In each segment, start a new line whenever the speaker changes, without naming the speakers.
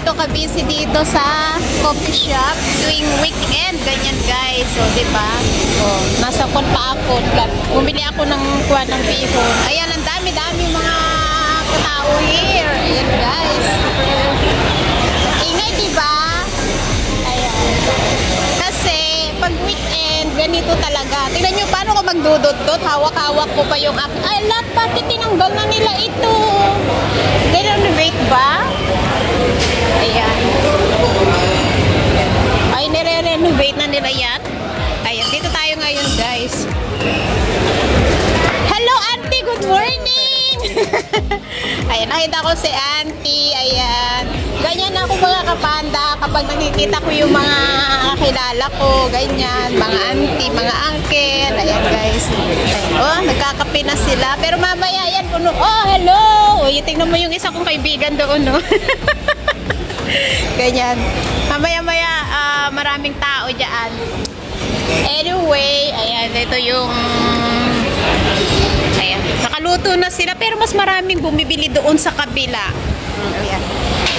ganito ka-busy dito sa coffee shop tuwing weekend, ganyan guys. So, diba? Oh, nasa kon pa ako. Bumili ako ng kuha ng bihon. Ayan, ang dami-dami mga katao here. Ayan guys. Ingay, diba? Ayan. Kasi, pag weekend, ganito talaga. Tingnan nyo, paano ko magdudot-dot? Hawak-hawak ko pa yung app. Ay, lahat, bakit tinanggal na nila ito? Renovate ba? Ayan. Ay, nire-renovate na nila yan. Ayan, dito tayo ngayon, guys. Hello, Auntie! Good morning! Ayan, nakita ko si Auntie. Ayan. Ganyan ako mga kapanda kapag nakikita ko yung mga kilala ko. Ganyan. Mga auntie, mga uncle. Ayan, guys. Ayan, oh, nagkakape na sila. Pero mamaya, yan, puno. Oh, hello! O, tingnan mo yung isa kong kaibigan doon, no? Ganyan. Mamaya-maya, maraming tao dyan. Anyway, ayan, ito yung... Ayan, nakaluto na sila, pero mas maraming bumibili doon sa kabila. Ayan.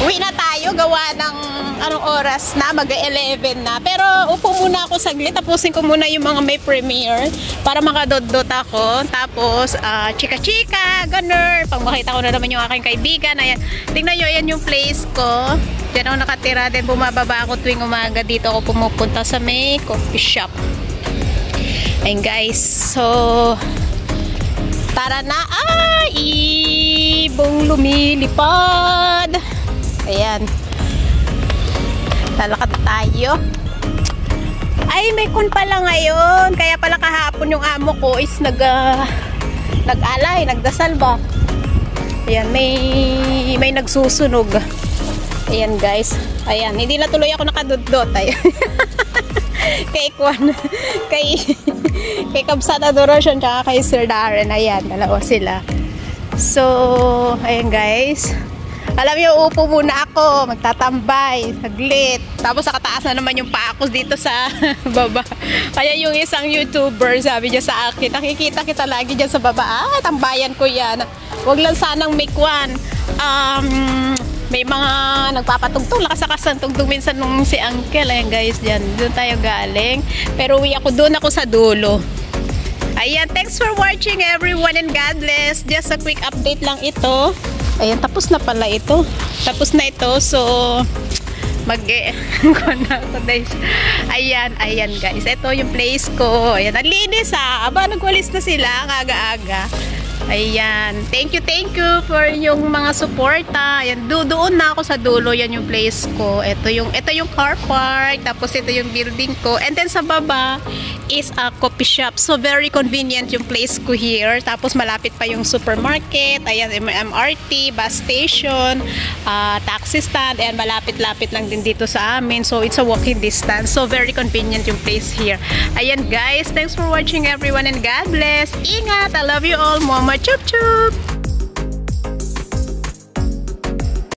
Uwi na tayo, gawa ng anong oras na, mag-11 na. Pero upo muna ako saglit, tapusin ko muna yung mga may premiere para makadot-dot ako. Tapos, chika-chika, ganun. Pag makita ko na naman yung aking kaibigan, ayan. Tingnan nyo, ayan yung place ko. Diyan ako nakatira, then bumababa ako tuwing umaga. Dito ako pumupunta sa may coffee shop. Ayan guys, so tara na. Ibong lumilipad. Ayan, lalakad tayo. Ay, may kun pala ngayon. Kaya pala kahapon yung amo ko is nag-alay, nagdasal ba? Ayan, may nagsusunog. Ayan guys. Ayan, hindi na tuloy ako nakadudot. Ayan. kay Kabsat Adoration tsaka kay Sir Darren. Ayan, dalawa sila. So, ayan guys. Alam niyo, upo muna ako, magtatambay, saglit. Tapos nakataas na naman yung paa ko dito sa baba. Kaya yung isang YouTuber, sabi niya sa akin, nakikita kita lagi dyan sa baba. Tambayan ko yan. Huwag lang sanang make one. May mga nagpapatugtog, lakas-lakas ng tugtog minsan nung si Uncle. Ayan guys, dyan. Doon tayo galing. Pero uwi ako, doon ako sa dulo. Ayan, thanks for watching everyone and God bless. Just a quick update lang ito. Ayan, tapos na pala ito. Tapos na ito. So, ayan, ayan guys. Ito yung place ko. Ayan, naglinis Aba, nagwalis na sila. Aga-aga. Ayan. Thank you for yung mga suporta. Ayan, doon na ako sa dulo. Yan yung place ko. Ito yung car park. Tapos ito yung building ko. And then sa baba is a coffee shop. So very convenient yung place ko here. Tapos malapit pa yung supermarket. Ayan, MRT, bus station, taxi stand. And malapit-lapit lang din dito sa amin. So it's a walking distance. So very convenient yung place here. Ayan guys, thanks for watching everyone and God bless. Ingat! I love you all. Mama chup chup!